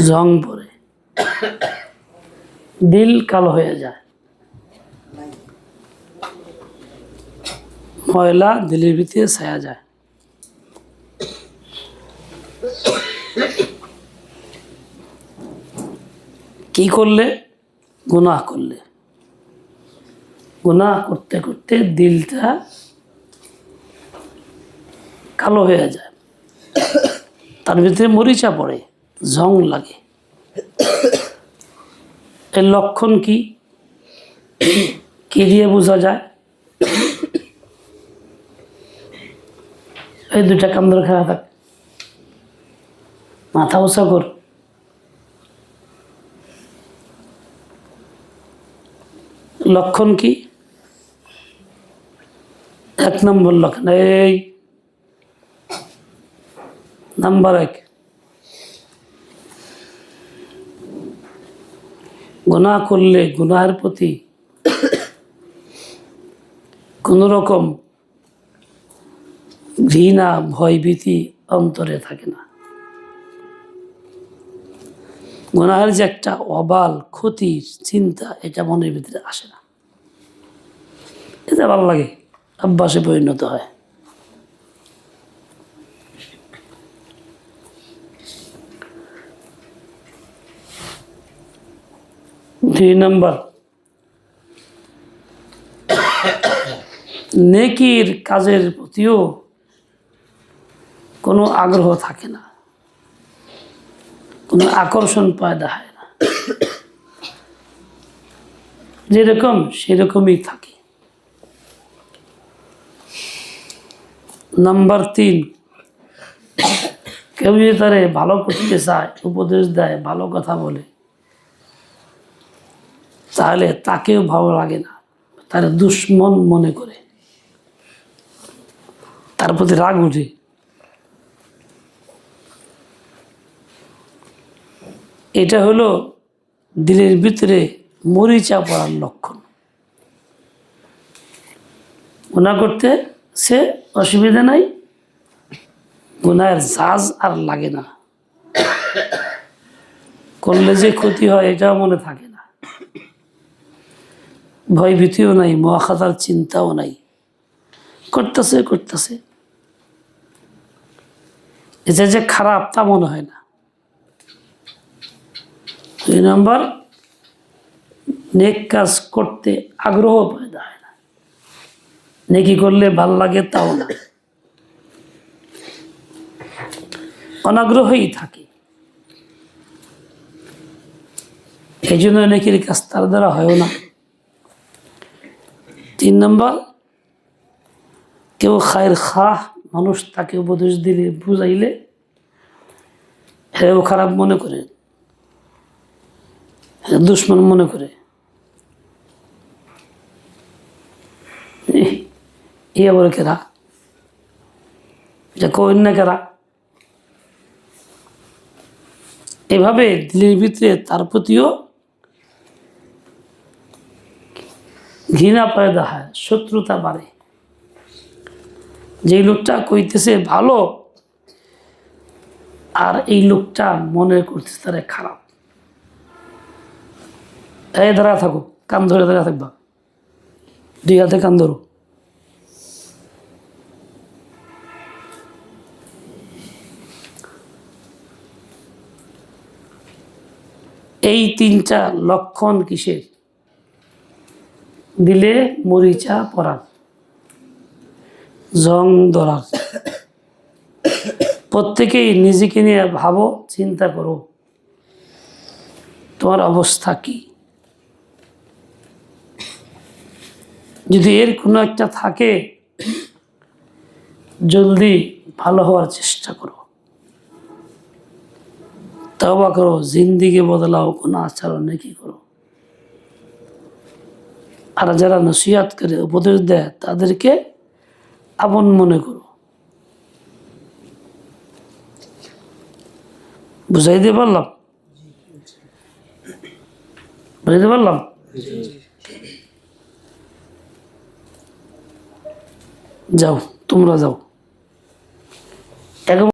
জং পড়ে, দিল কালো হয়ে যায়, ময়লা দিলের ভিতরে ছায়া যায়। কি করলে? গুনাহ করলে। গুনাহ করতে করতে দিলটা কালো হয়ে যায়, তার ভিতরে মরিচা পড়ে, জং লাগে। এর লক্ষণ কি? কি দিয়ে বোঝা যায়? এই দুইটা কান ধরে খেলা থাক, মাথা উঁচা কর। লক্ষণ কি? 1 নম্বর লক্ষণ, এই নাম্বার 1, গুনাহ করলে গুনাহের প্রতি কোন রকম ঘৃণা ভয়ভীতি অন্তরে থাকে না। গুনাহের যে একটা অবাল ক্ষতির চিন্তা, এটা মনের ভিতরে আসে না। এটা ভালো লাগে, অভ্যাসে পরিণত হয়। দুই নম্বর, নেকির কাজের প্রতিও কোনো আগ্রহ থাকে না, কোনো আকর্ষণ পয়দা হয় না, যেরকম সেরকমই থাকে। নাম্বার 3, কেউ যদি তারে ভালো করতে চায়, উপদেশ দেয়, ভালো কথা বলে, তাহলে তাকেও ভালো লাগে না, তার দুশ্মন মনে করে, তার প্রতি রাগ উঠে। এটা হলো দিলের ভিতরে মরিচা পড়ার লক্ষণ। গুনাহ করতে সে অসুবিধা নাই, গুনাহের ঝাঁজ আর লাগে না, করলে যে ক্ষতি হয় এটাও মনে থাকে না, ভয় ভীতিও নাই, মুআখাযার চিন্তাও নাই, করতেছে করতেছে, এটা যে খারাপ তা মনে হয় না। 2 নম্বর, নেক কাজ করতে আগ্রহ পয়দা হয় না, নেকি করলে ভাল লাগে তাও না, অনাগ্রহই থাকে। এই জন্য নেকির কাজ তার দ্বারা হয়ও না। 3 নম্বর, কেউ খায়ের খাহ মানুষ তাকে উপদেশ দিলে, বুঝাইলে হেও খারাপ মনে করে, দুশ্মন মনে করে, ইয়ে বলে কেরা, যে কইন না কেরা, এভাবে দিলের ভিতরে তার প্রতিও ঘৃণা পয়দা হয়, শত্রুতা বাড়ে। যে লোকটা কইতেছে ভালো, আর এই লোকটা মনে করতেছে তারা খারাপ। এই দাঁড়া থাকো, কান ধরে দাঁড়া থাকবা, 2 হাতে কান ধরো। এই 3টা লক্ষণ কিসের? দিলে মরিচা পড়ার, জং ধরার। প্রত্যেকেই নিজেকে নিয়ে ভাবো, চিন্তা করো, তোমার অবস্থা কি? যদি এর কোনো একটা থাকে, জলদি ভালো হওয়ার চেষ্টা করো, তওবা করো, জিন্দিগি বদলাও, কোনো আচরণ নেকি করো। আর যারা নসিহত করে, উপদেশ দেয়, তাদেরকে আপন মনে করো। বুঝাইতে পারলাম? বুঝাইতে পারলাম? যাও, তোমরা যাও।